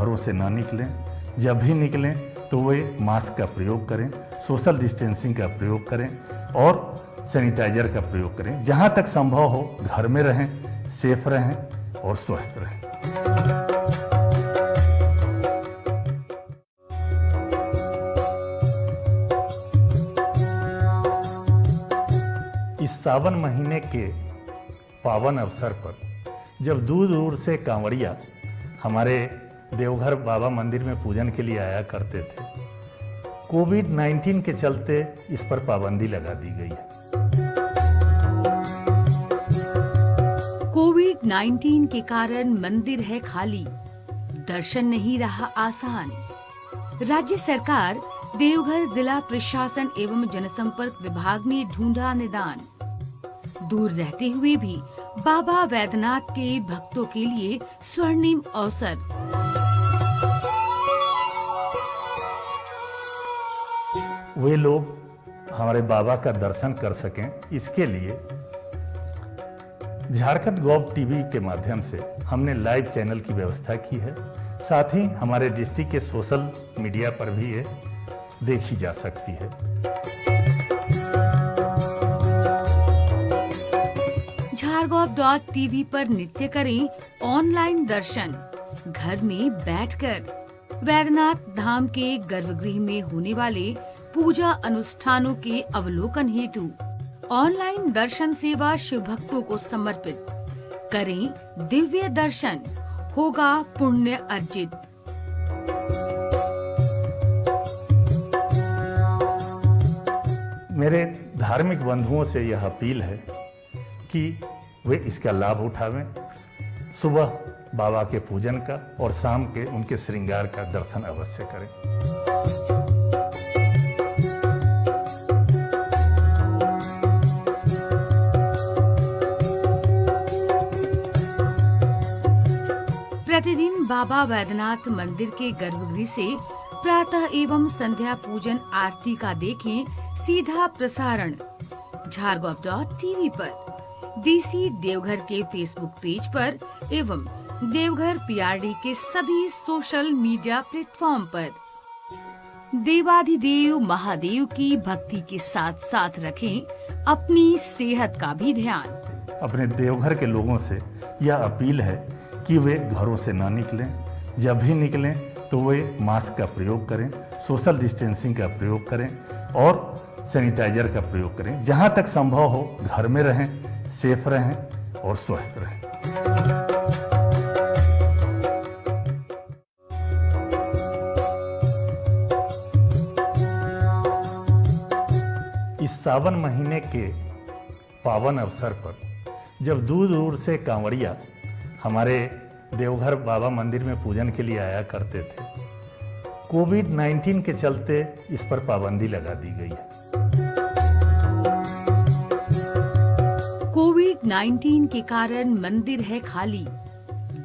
घरों से ना निकलें, जब भी निकलें तो वे मास्क का प्रयोग करें, सोशल डिस्टेंसिंग का प्रयोग करें और सैनिटाइजर का प्रयोग करें। जहाँ तक संभव हो घर में रहें, सेफ रहें और स्वस्थ रहें। इस सावन महीने के पावन अवसर पर जब दूर दूर से कांवड़िया हमारे देवघर बाबा मंदिर में पूजन के लिए आया करते थे, कोविड-19 के चलते इस पर पाबंदी लगा दी गई है। कोविड-19 के कारण मंदिर है खाली, दर्शन नहीं रहा आसान। राज्य सरकार, देवघर जिला प्रशासन एवं जनसंपर्क विभाग ने ढूंढा निदान। दूर रहते हुए भी बाबा वैद्यनाथ के भक्तों के लिए स्वर्णिम अवसर। वे लोग हमारे बाबा का दर्शन कर सकें, इसके लिए झारखंड गॉव टीवी के माध्यम से हमने लाइव चैनल की व्यवस्था की है। साथ ही हमारे डिस्ट्रिक्ट के सोशल मीडिया पर भी ये देखी जा सकती है। झारगॉव.tv पर नित्य करें ऑनलाइन दर्शन। घर में बैठकर वैद्यनाथ धाम के गर्भगृह में होने वाले पूजा अनुष्ठानों के अवलोकन हेतु ऑनलाइन दर्शन सेवा शिव भक्तों को समर्पित। करें दिव्य दर्शन, होगा पुण्य अर्जित। मेरे धार्मिक बंधुओं से यह अपील है कि वे इसका लाभ उठावें। सुबह बाबा के पूजन का और शाम के उनके श्रृंगार का दर्शन अवश्य करें। प्रतिदिन बाबा वैद्यनाथ मंदिर के गर्भगृह से प्रातः एवं संध्या पूजन आरती का देखें सीधा प्रसारण झारगॉव.tv पर, डीसी देवघर के फेसबुक पेज पर एवं देवघर पीआरडी के सभी सोशल मीडिया प्लेटफॉर्म पर। देवाधिदेव महादेव की भक्ति के साथ साथ रखें अपनी सेहत का भी ध्यान। अपने देवघर के लोगों से यह अपील है कि वे घरों से ना निकलें, जब भी निकलें तो वे मास्क का प्रयोग करें, सोशल डिस्टेंसिंग का प्रयोग करें और सैनिटाइजर का प्रयोग करें। जहाँ तक संभव हो घर में रहें, सेफ रहें और स्वस्थ रहें। इस सावन महीने के पावन अवसर पर जब दूर दूर से कांवड़िया हमारे देवघर बाबा मंदिर में पूजन के लिए आया करते थे, कोविड-19 के चलते इस पर पाबंदी लगा दी गई है। कोविड-19 के कारण मंदिर है खाली,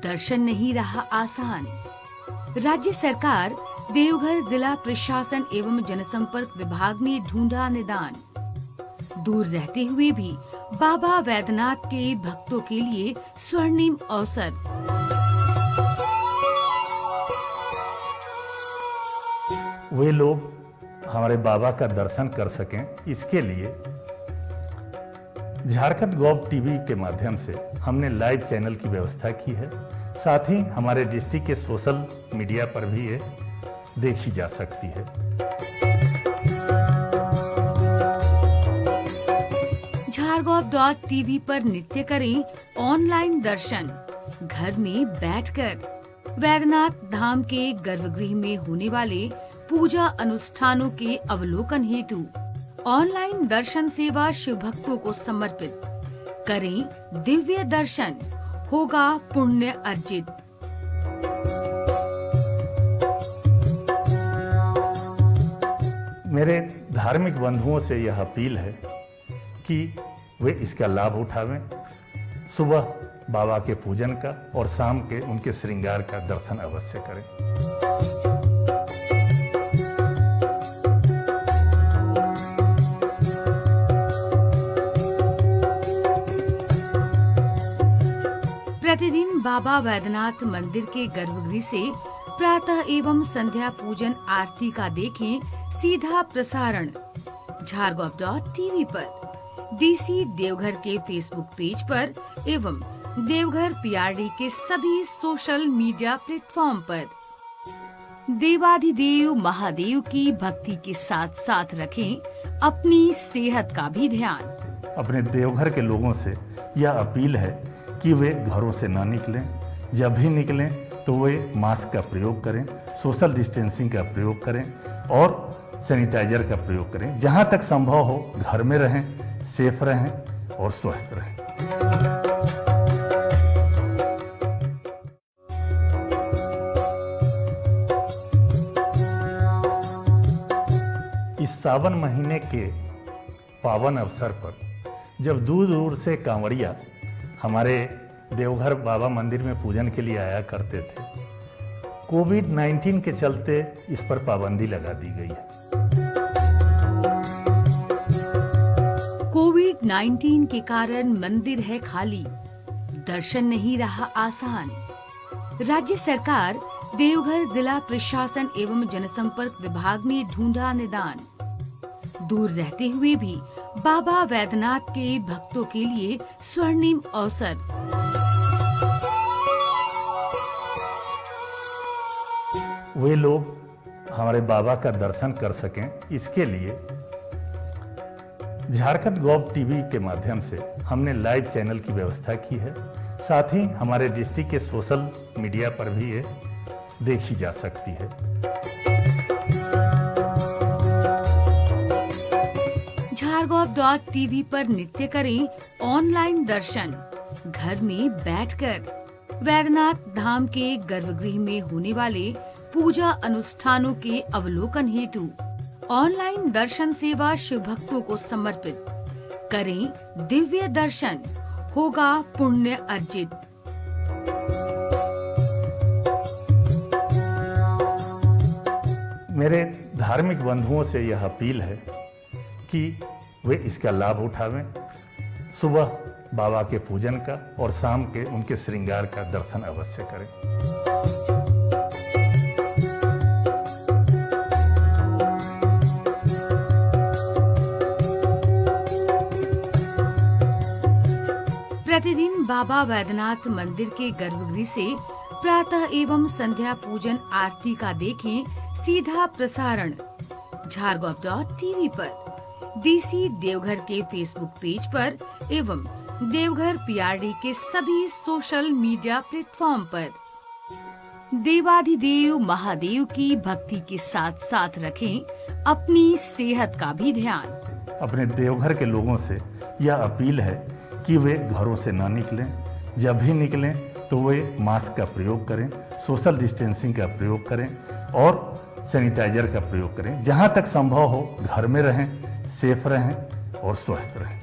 दर्शन नहीं रहा आसान। राज्य सरकार, देवघर जिला प्रशासन एवं जनसंपर्क विभाग ने ढूंढा निदान। दूर रहते हुए भी बाबा वैद्यनाथ के भक्तों के लिए स्वर्णिम अवसर। वे लोग हमारे बाबा का दर्शन कर सकें, इसके लिए झारखंड गॉव टीवी के माध्यम से हमने लाइव चैनल की व्यवस्था की है। साथ ही हमारे डिस्ट्रिक्ट के सोशल मीडिया पर भी ये देखी जा सकती है। झारगॉव.tv पर नित्य करें ऑनलाइन दर्शन। घर में बैठकर वैद्यनाथ धाम के गर्भगृह में होने वाले पूजा अनुष्ठानों के अवलोकन हेतु ऑनलाइन दर्शन सेवा शिव भक्तों को समर्पित। करें दिव्य दर्शन, होगा पुण्य अर्जित। मेरे धार्मिक बंधुओं से यह अपील है कि वे इसका लाभ उठावें। सुबह बाबा के पूजन का और शाम के उनके श्रृंगार का दर्शन अवश्य करें। प्रतिदिन बाबा वैद्यनाथ मंदिर के गर्भगृह से प्रातः एवं संध्या पूजन आरती का देखें सीधा प्रसारण झारगोव.tv पर, डीसी देवघर के फेसबुक पेज पर एवं देवघर पीआरडी के सभी सोशल मीडिया प्लेटफॉर्म पर। देवाधिदेव महादेव की भक्ति के साथ साथ रखें अपनी सेहत का भी ध्यान। अपने देवघर के लोगों से यह अपील है कि वे घरों से ना निकलें। जब भी निकलें तो वे मास्क का प्रयोग करें, सोशल डिस्टेंसिंग का प्रयोग करें और सैनिटाइजर का प्रयोग करें। जहां तक संभव हो घर में रहें, सेफ रहें और स्वस्थ रहें। इस सावन महीने के पावन अवसर पर जब दूर दूर से कांवड़िया हमारे देवघर बाबा मंदिर में पूजन के लिए आया करते थे, कोविड-19 के चलते इस पर पाबंदी लगा दी गई है। कोविड-19 के कारण मंदिर है खाली, दर्शन नहीं रहा आसान। राज्य सरकार, देवघर जिला प्रशासन एवं जनसंपर्क विभाग ने ढूंढा निदान। दूर रहते हुए भी बाबा वैद्यनाथ के भक्तों के लिए स्वर्णिम अवसर। वे लोग हमारे बाबा का दर्शन कर सकें, इसके लिए झारखंड.gov.tv के माध्यम से हमने लाइव चैनल की व्यवस्था की है। साथ ही हमारे डिस्ट्रिक्ट के सोशल मीडिया पर भी ये देखी जा सकती है। झारगोव.tv पर नित्य करें ऑनलाइन दर्शन। घर में बैठकर वैद्यनाथ धाम के गर्भगृह में होने वाले पूजा अनुष्ठानों के अवलोकन हेतु ऑनलाइन दर्शन सेवा शिव भक्तों को समर्पित। करें दिव्य दर्शन, होगा पुण्य अर्जित। मेरे धार्मिक बंधुओं से यह अपील है कि वे इसका लाभ उठावें। सुबह बाबा के पूजन का और शाम के उनके श्रृंगार का दर्शन अवश्य करें। प्रतिदिन बाबा वैद्यनाथ मंदिर के गर्भगृह से प्रातः एवं संध्या पूजन आरती का देखें सीधा प्रसारण झारगोव.tv पर, डीसी देवघर के फेसबुक पेज पर एवं देवघर पीआरडी के सभी सोशल मीडिया प्लेटफॉर्म पर। देवाधिदेव महादेव की भक्ति के साथ साथ रखें अपनी सेहत का भी ध्यान। अपने देवघर के लोगों से यह अपील है कि वे घरों से ना निकलें। जब भी निकलें तो वे मास्क का प्रयोग करें, सोशल डिस्टेंसिंग का प्रयोग करें और सैनिटाइजर का प्रयोग करें। जहां तक संभव हो घर में रहें, सेफ रहें और स्वस्थ रहें।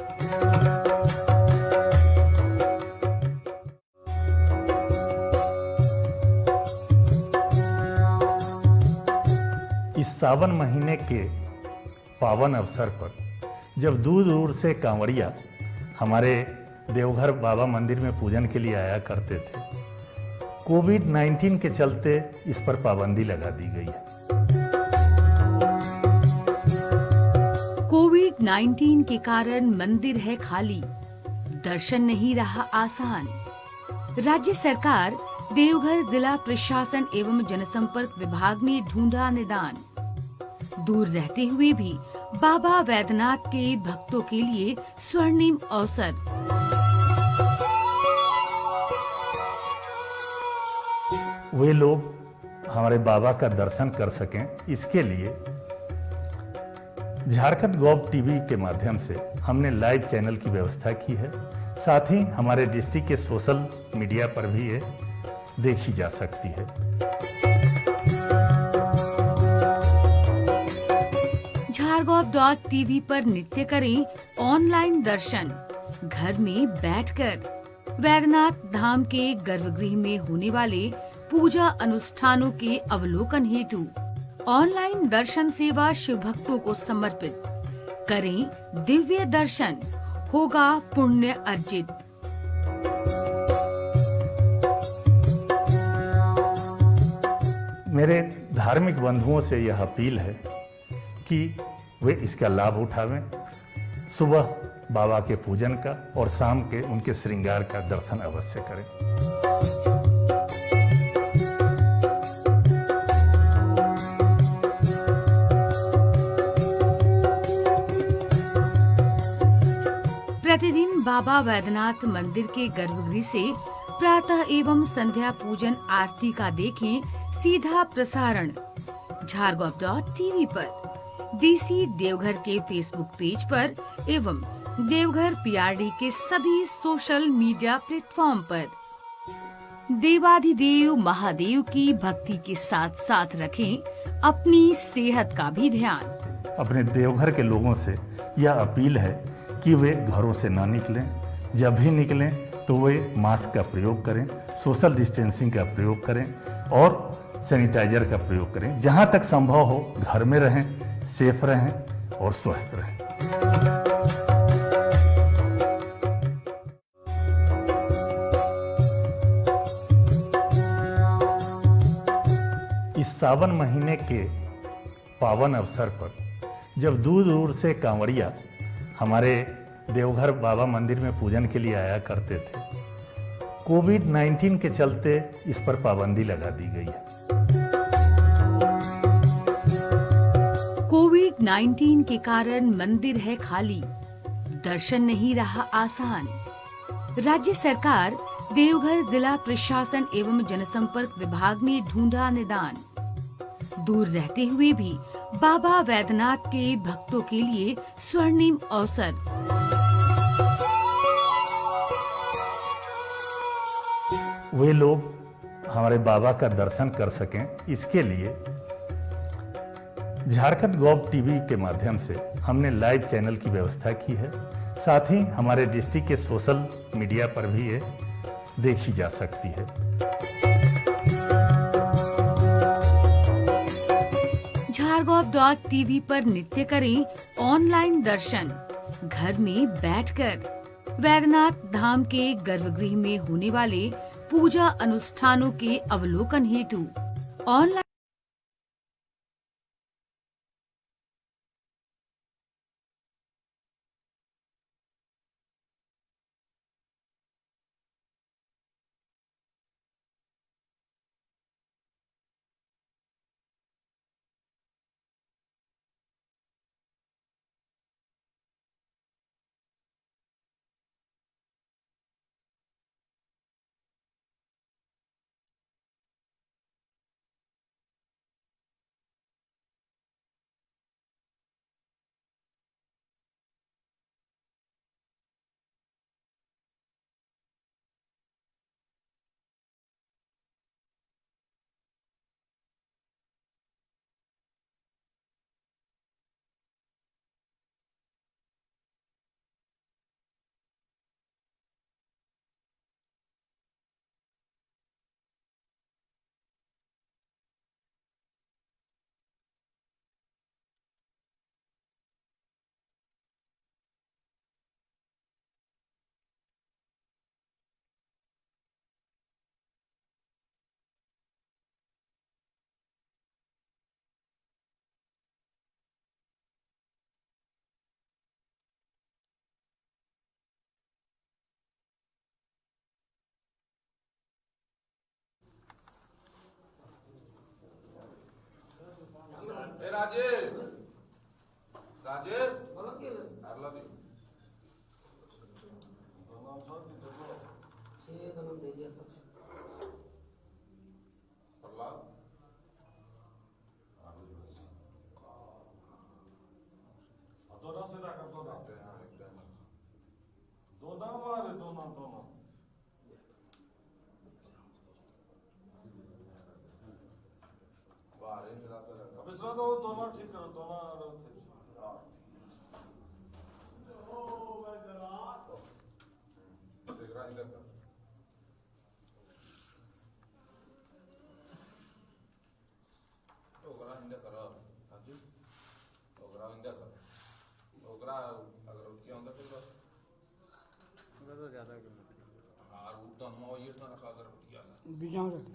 इस सावन महीने के पावन अवसर पर जब दूर दूर से कांवड़िया हमारे देवघर बाबा मंदिर में पूजन के लिए आया करते थे, कोविड-19 के चलते इस पर पाबंदी लगा दी गई है। कोविड-19 के कारण मंदिर है खाली, दर्शन नहीं रहा आसान। राज्य सरकार, देवघर जिला प्रशासन एवं जनसंपर्क विभाग ने ढूंढा निदान। दूर रहते हुए भी बाबा वैद्यनाथ के भक्तों के लिए स्वर्णिम अवसर। वे लोग हमारे बाबा का दर्शन कर सकें, इसके लिए झारखंड.gov.tv के माध्यम से हमने लाइव चैनल की व्यवस्था की है। साथ ही हमारे डिस्ट्रिक्ट के सोशल मीडिया पर भी ये देखी जा सकती है। झारगोव.tv पर नित्य करें ऑनलाइन दर्शन। घर में बैठकर वैद्यनाथ धाम के गर्भगृह में होने वाले पूजा अनुष्ठानों के अवलोकन हेतु ऑनलाइन दर्शन सेवा शिव भक्तों को समर्पित। करें दिव्य दर्शन, होगा पुण्य अर्जित। मेरे धार्मिक बंधुओं से यह अपील है कि वे इसका लाभ उठावें। सुबह बाबा के पूजन का और शाम के उनके श्रृंगार का दर्शन अवश्य करें। प्रतिदिन बाबा वैद्यनाथ मंदिर के गर्भगृह से प्रातः एवं संध्या पूजन आरती का देखें सीधा प्रसारण झारगोव.टीवी पर, डीसी देवघर के फेसबुक पेज पर एवं देवघर पीआरडी के सभी सोशल मीडिया प्लेटफॉर्म पर। देवाधिदेव महादेव की भक्ति के साथ साथ रखें अपनी सेहत का भी ध्यान। अपने देवघर के लोगों से यह अपील है कि वे घरों से ना निकलें। जब भी निकलें तो वे मास्क का प्रयोग करें, सोशल डिस्टेंसिंग का प्रयोग करें और सैनिटाइजर का प्रयोग करें। जहां तक संभव हो घर में रहें, सेफ रहें और स्वस्थ रहें। इस सावन महीने के पावन अवसर पर जब दूर दूर से कांवड़िया हमारे देवघर बाबा मंदिर में पूजन के लिए आया करते थे, कोविड-19 के चलते इस पर पाबंदी लगा दी गई है। कोविड-19 के कारण मंदिर है खाली, दर्शन नहीं रहा आसान। राज्य सरकार, देवघर जिला प्रशासन एवं जनसंपर्क विभाग ने ढूंढा निदान। दूर रहते हुए भी बाबा वैद्यनाथ के भक्तों के लिए स्वर्णिम अवसर। वे लोग हमारे बाबा का दर्शन कर सकें, इसके लिए झारखंड.gov.टीवी के माध्यम से हमने लाइव चैनल की व्यवस्था की है। साथ ही हमारे डिस्ट्रिक्ट के सोशल मीडिया पर भी ये देखी जा सकती है। झारगोव.टीवी पर नित्य करें ऑनलाइन दर्शन, घर में बैठकर। वैद्यनाथ धाम के गर्भगृह में होने वाले पूजा अनुष्ठानों के अवलोकन हेतु ऑनलाइन राजेश राजेश आरला दी प्रहलाद दोनों से रखा दोनों दोनों मारे दोनों दोनों बाहर ही मिला कर अब इस बार तो दोनों ठीक करो दोनों देख रहा इंदर का ओगरा इंदर कर हाजी ओगरा इंदर कर ओगरा अगर क्या अंदर तो ज्यादा हार उतना ये ना रखा अगर किया बीजाम रख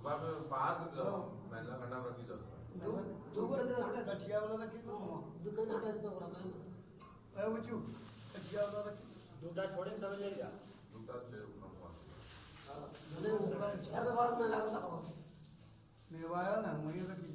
बाप बाहर महिला खंडा रखी जाओ कचिया वाला रखी तो ए बच्चू कचिया वाला रखी दूटा छोड़े सब ले जा दूटा छे नंबर मेवाया ना मुझे रखी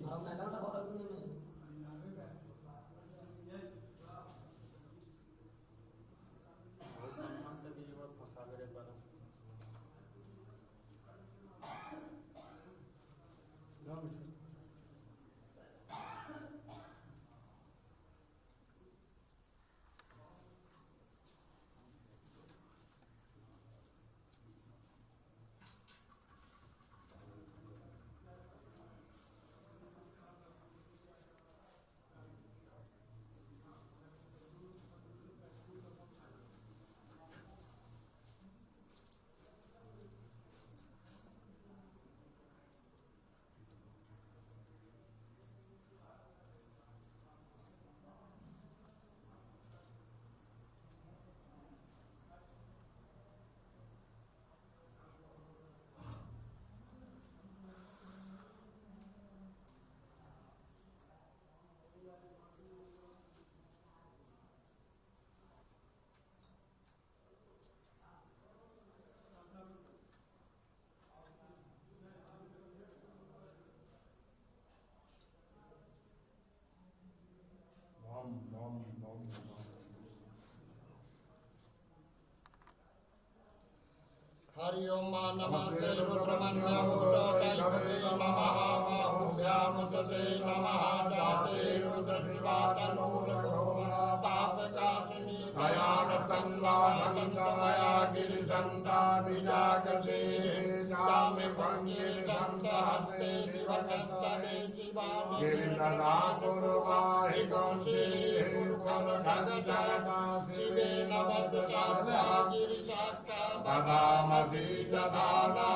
हरि ओम नमस्ते ब्रह्मण्यमुदते नमः बाहुभ्यामुदते नमः जाते रुद्रशिवातनूरघोरतापकाशिनी दयान संवाहकन्तमया गिरिसन्ता विजागसे जामे भङ्गे सन्तहस्ते विभटस्तरे शिवानि गिरिधराकुरुवाहि गंसे फलघनजरता शिवे नवद्चार्या गिरिशास्ता बदामसि ददाना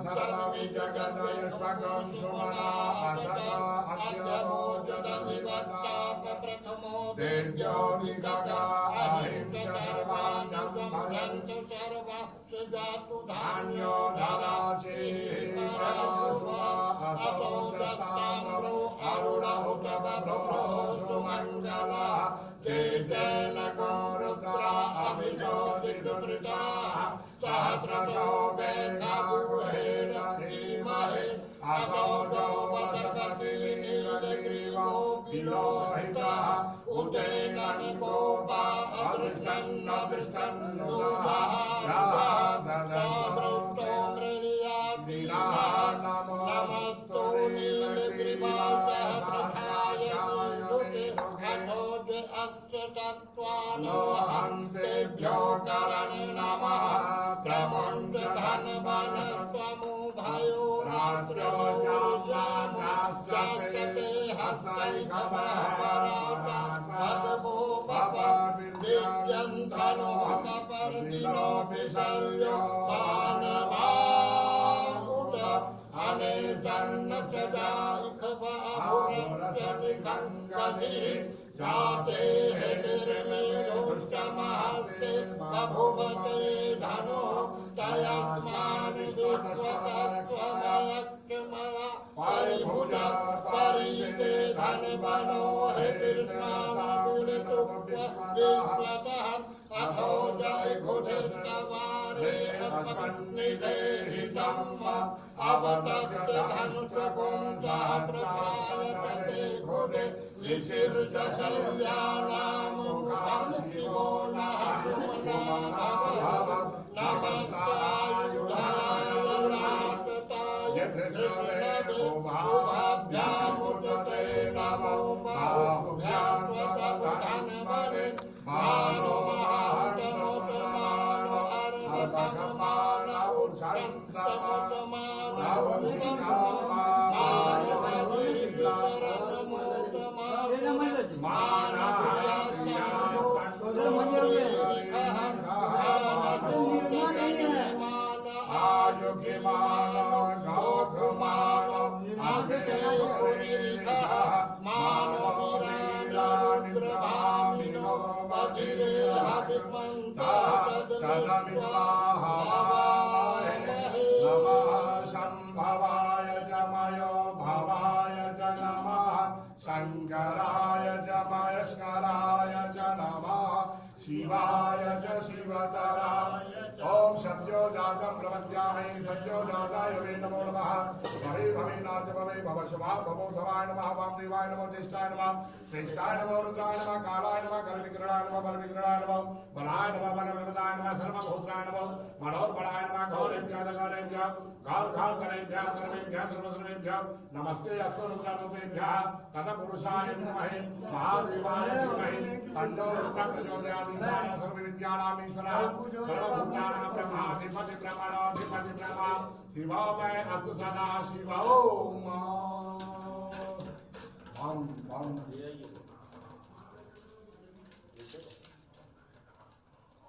सर्वमि जगद्वयस्वगं सुमना असता अद्यमोजदधिवत्ता प्रथमो देव्यो विगगा अहिंस सर्वान्नं भजन्तु सर्वा सुजातु धान्यो धरासि परस्वा असौ दत्ताम्रो अरुणहुतवभ्रो सुमङ्गला केचन गौरुद्रा अभिजोदितुत्रिता सहस्रशो वेदागुहेन धीमहि असौ वसति नीलग्रीवो विलोहितः उतेन निकोपा अदृष्टन्नदृष्टन्नुदाः सहस्रतो मृळियातिना नमस्तु नीलग्रीवासहस्रथाय अथोज अक्षतत्वानो अन्तेभ्यो करण नमः प्रमुञ्च धनवन त्वमुभयो रात्रो जाते हस्तैकवः पराता अदभो भव दिव्यन्धनो कपर्दिनो विशल्यो मानवाकुट अनेसन्न सदाइखवाहुरस्य निखङ्गति जाते हृदिर्मेरुष्टमहस्ते बभुवते धनो तयस्मान् विश्वतत्त्वमयक्मया परिभुजा परिते धनवनो हृदिर्स्नानविलतुप्य अथो जय घुधिस्तवारे अस्मन्निधे हितम् अवतप्त धनुष्टकुं सहस्रकायते घुधे निशिर्ष शल्यानामुखस्तिवो नः सुमनाभव नमस्तायुधाय नास्ताय धृष्णवे उभाभ्यामुदते नमो बाहुभ्यामुदधन्वने मानो महान्तमोतमानो अर्धकमानो उत्सन्तमोतमानो उत्सन्तमानो संभवाय शिवाय च शिवतराय ओम सत्यो जातं प्रपद्यामि सत्यो जाताय वे नमो नमः भवे भवेनाथ भवे भव शुभा भवो धवाय नमः वामदेवाय नमो ज्येष्ठाय नमः श्रेष्ठाय नमो रुद्राय नमः कालाय नमः कलविक्रणाय नमः बलविक्रणाय नमः बलाय नमः बलप्रदाय नमः सर्वभूताय नमः मनोर्बलाय नमः गौरेभ्यः गौरेभ्यः काल करेभ्यः सर्वेभ्यः सर्वसर्वेभ्यः नमस्ते अस्तु रुद्ररूपेभ्यः तत्पुरुषाय विद्महे महादेवाय धीमहि तन्नो रुद्रः प्रचोदयात् सर्वविद्यानां ईश्वरः सर्वभूतानां ब्रह्माधिपति ब्रह्मणोऽधिपति ब्रह्मा शिवोमय अस्तु सदा शिव ओम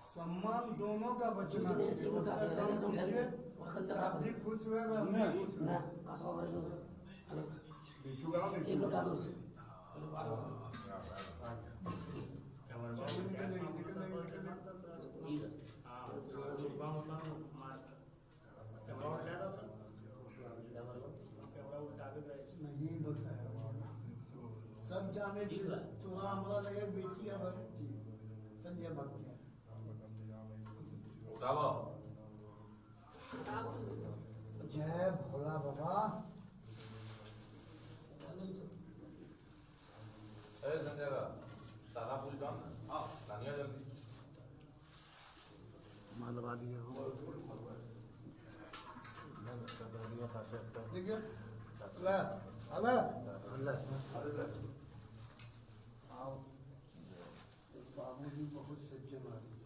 सम्मान दोनों का बचना चाहिए, उससे कम कीजिए। आप भी खुश रहे और हम भी खुश रहे। नहीं बचा है सब जाने थोड़ा हमारा लगे बेची भक्ति संजय भक्ति उठाओ जय भोला बाबा। ए संजय का सारा फूल जान हां लानिया जल्दी मालवा दिया हो देखिए अल्लाह अल्लाह अल्लाह आओ बाबू जी बहुत सज्जन आदमी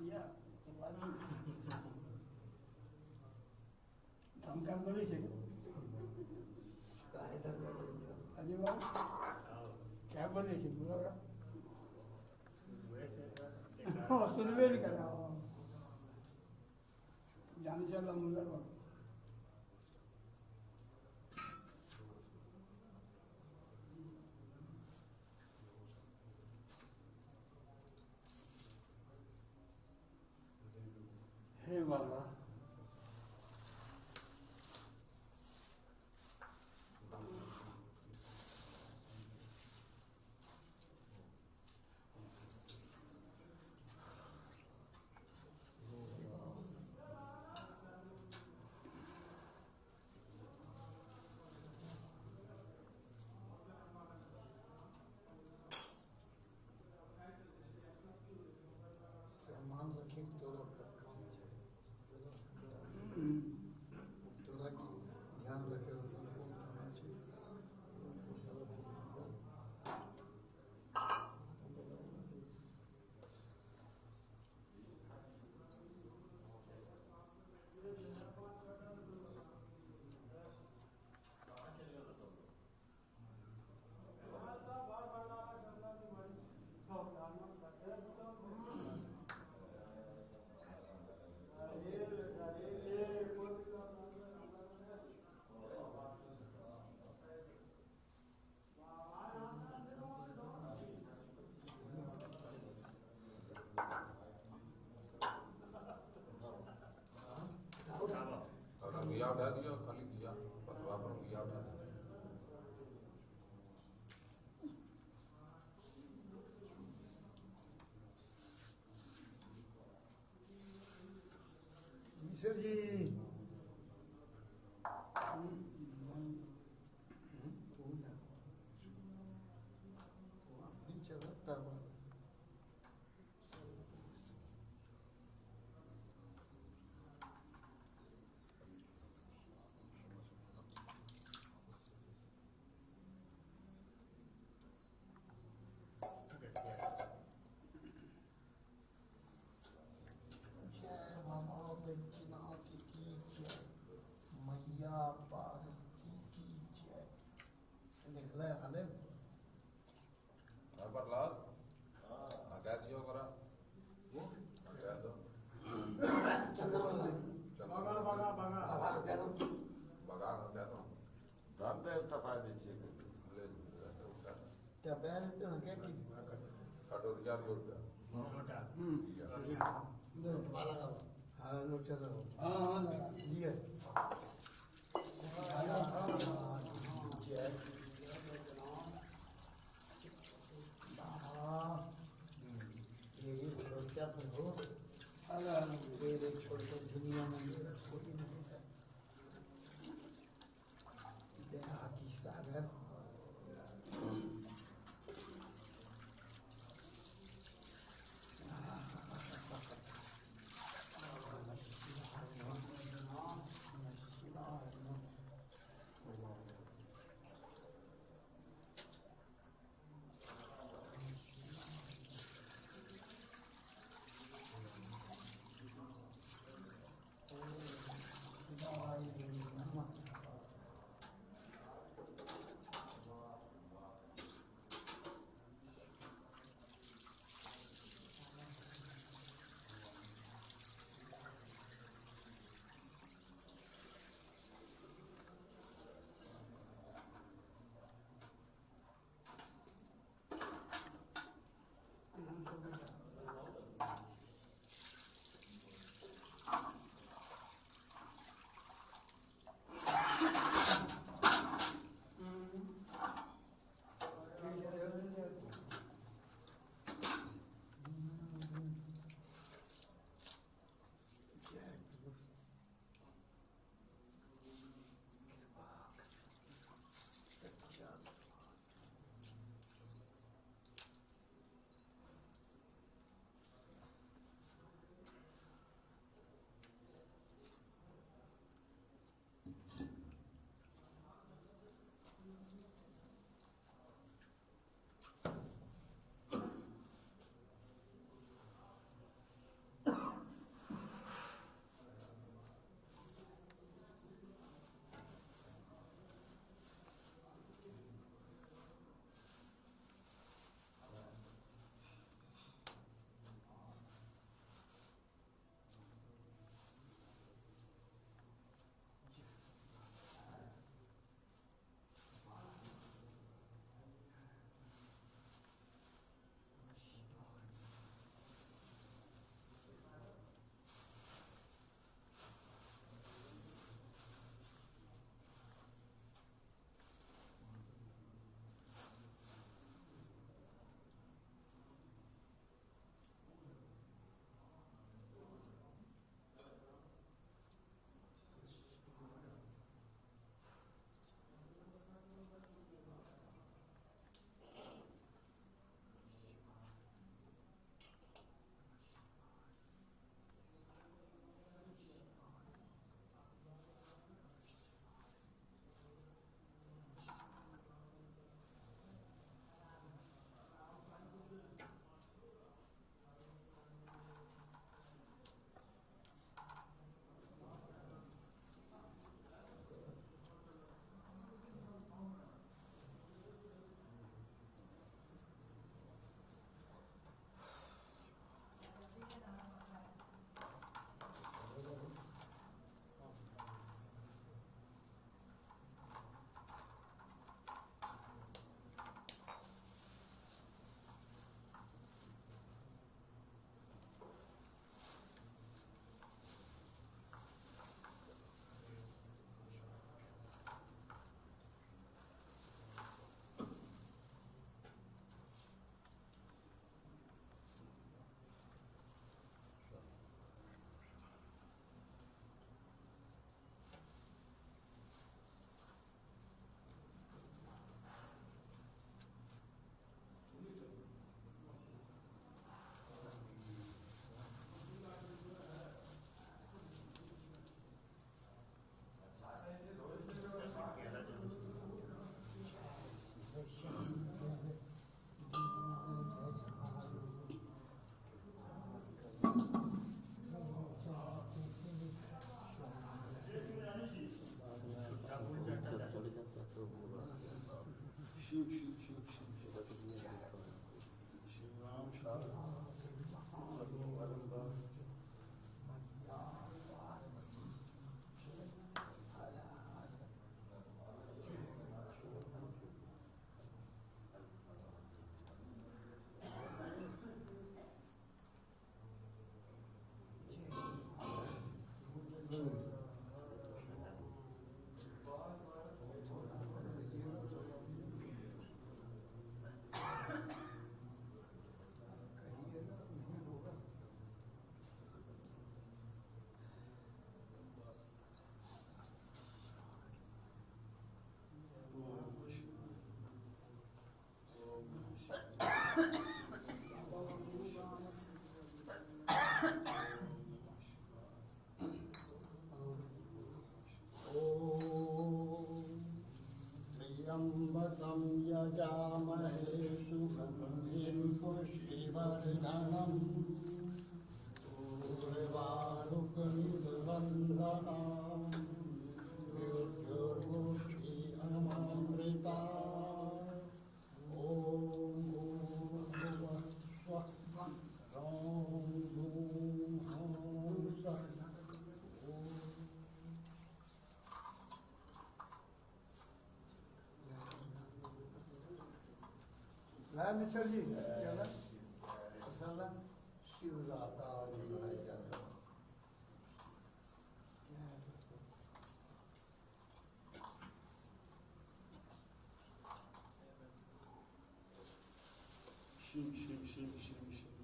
किया तो बाद में हम काम बोले थे अजय बाबू क्या बोले थे बोला सुनवे नहीं करा जाने चला मुल्ला बाबू हे बाबा सामान रखे तोरा पर काम है तोरा की ध्यान रखे सबको उठाना चाहिए और अंगिया उठा दिया खाली किया बस वहाँ पर अंगिया उठा दिया मिश्र जी चलता जय बाबा बैजनाथ की जय मैया पार्वती की जय निकले हाले यहाँ पर लाद हाँ क्या दिया करा हाँ क्या दो बगा बगा बगा बगा का क्या दो धन देवता पाए दीजिए ले उठा क्या बैल तो क्या कि कटोरिया भी उठा हाँ लो चलो हाँ हाँ लगा जी है जय ये क्या हो तेरे छोड़कर दुनिया में मेरा कोई नहीं है दया की सागर Sanghanam Yurmushti Anamamrita Om Bhuva Swaha Ram Bhum Hamsa Om Mishra ji क्या ना मसाला शिवराता Shiv Shiv Shiv Shiv Shiv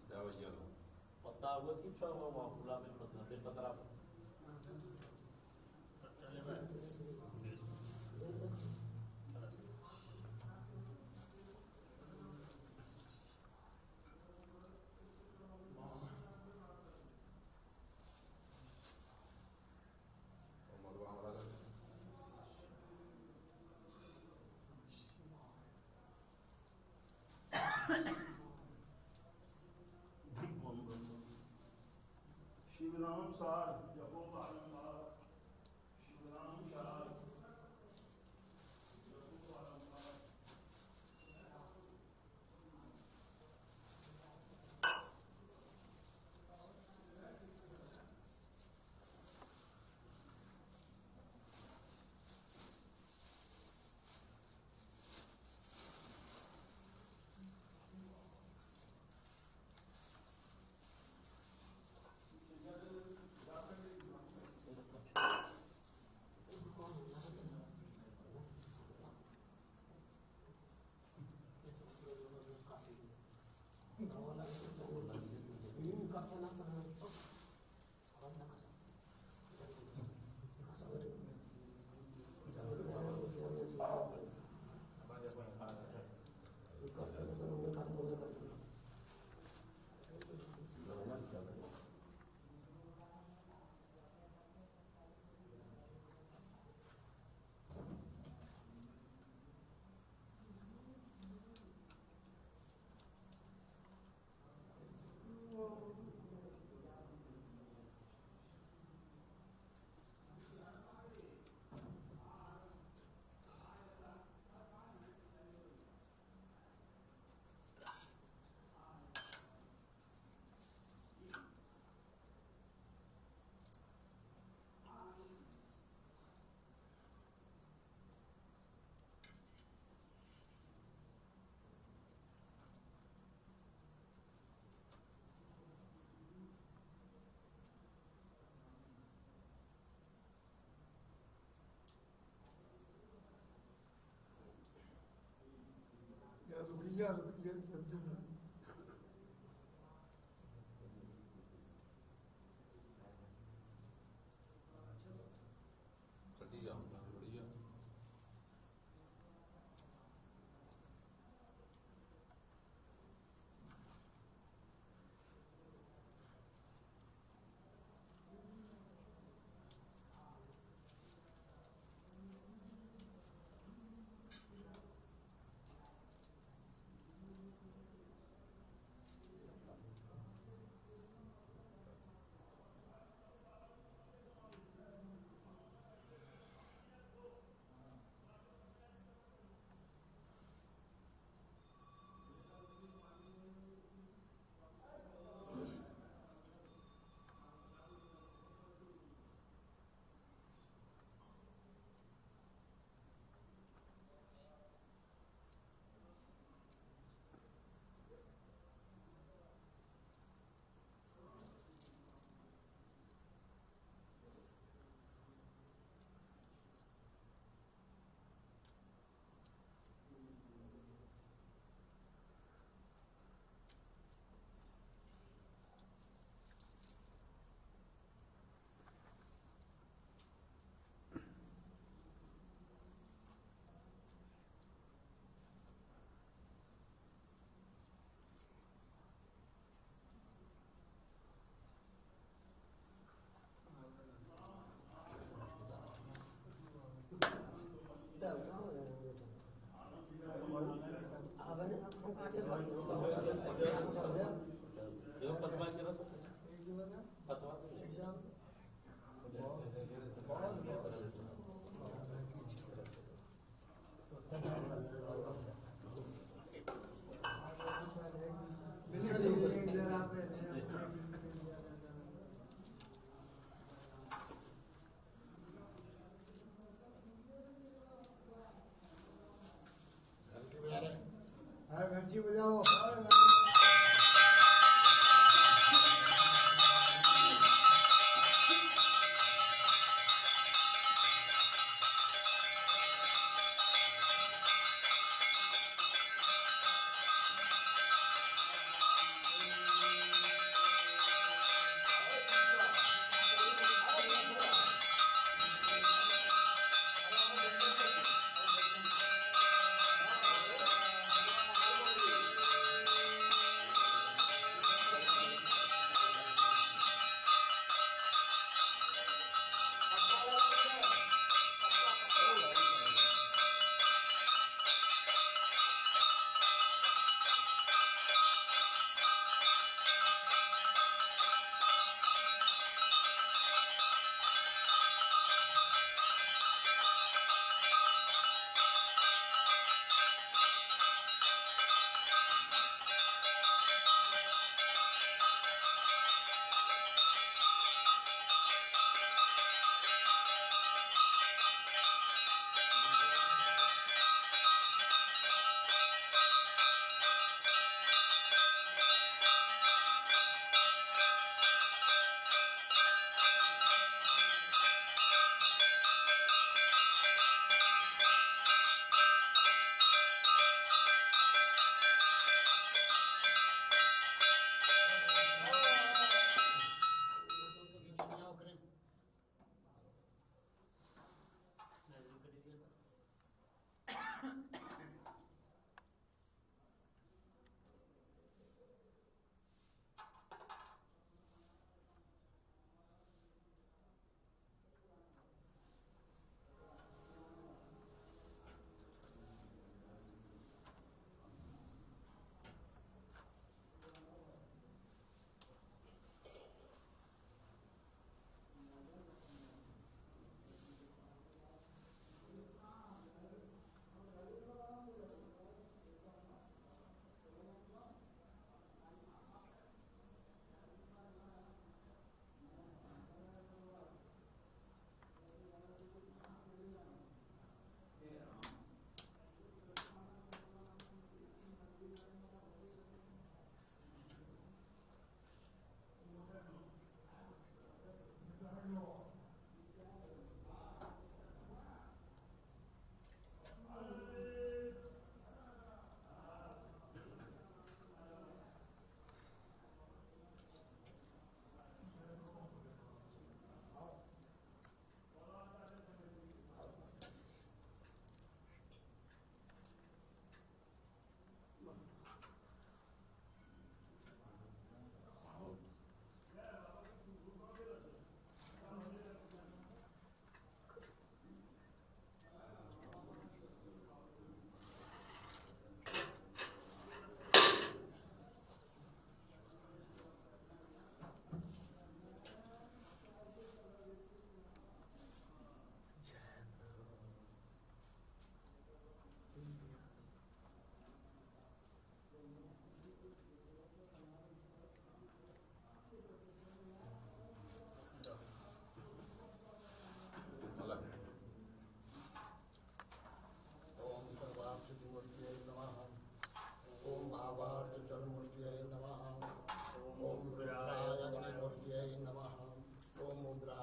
Jawab Peta buat kita mau pulaเป็นpeta apa? Umar Amrata Shiv नाम सार जपो बारंबार शिव नाम सार जपो बारंबार रुकिया रुकिया Setia, बढ़िया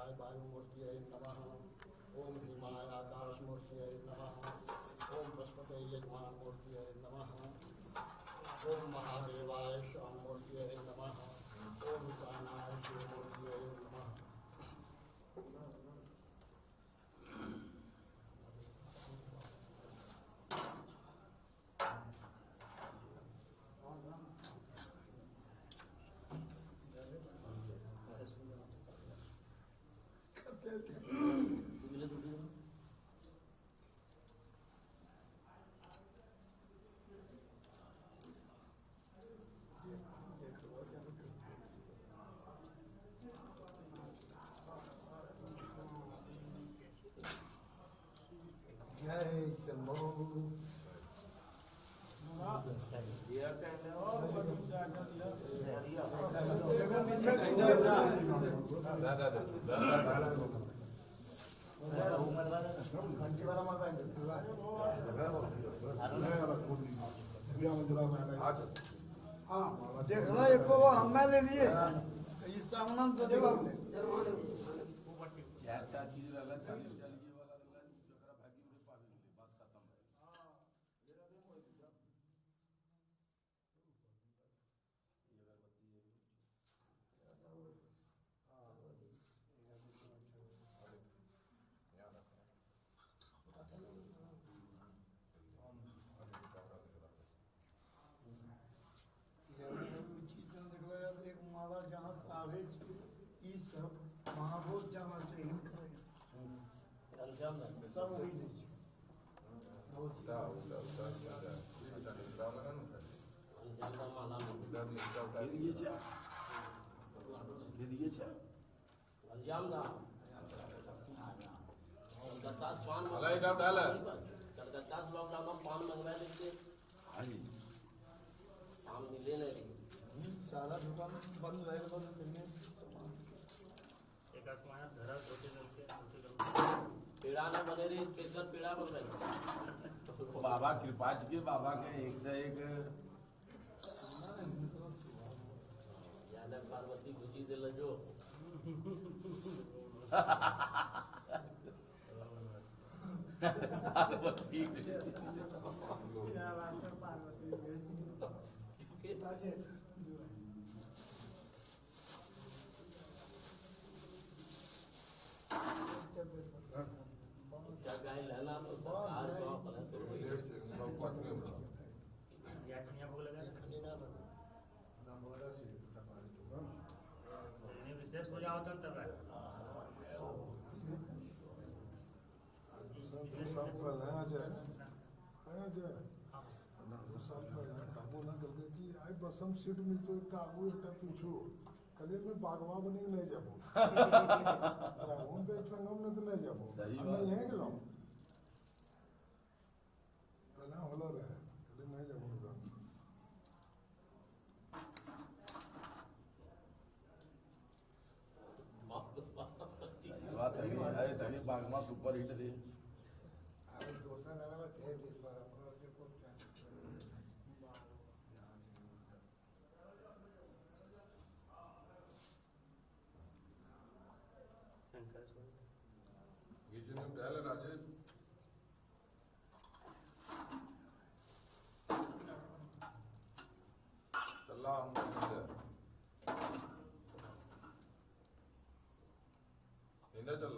भद्राय वायुमूर्तये नमः। ओम भीमाय आकाशमूर्तये नमः। ओम बृहस्पतये यजमानमूर्तये नमः। ओम महादेवाय स्वामूर्तये नमः। ओम कानाय शिवमूर्तये नमः। जय शंभो। देखना एको वो हमें ले लिए इस सामने तो देखो चार चीज रहला 40 की वाला रहला जकरा भागी में पावे मिले बात खत्म है। एक माला जहाँ सावे ई सब महाभोज जाना चाहिए सब वही नहीं सारा दुकान बंद रहेगा तो पेड़ा ना बने रही स्पेशल पेड़ा बन रही बाबा कृपा के बाबा के एक से एक यादव पार्वती भुजी दिल जो पार्वती क्या गाय लेना तो सरकार को अपने तो विशेष पूजा होता तब सब नया जाए नया जाए सब टाबू ना करके कि आई बसम सीट मिलतो एक आगू एक पीछू कले में बागवा बने नहीं जाबो हम तो एक संगम ने तो नहीं जाबो सही हम बात। नहीं है गेलो कले होला रहे कले नहीं जाबो बात है तनी बागमा सुपर हिट रे दूसरा वाला में ढेर इस बार अपना के को राजेश चला हम चल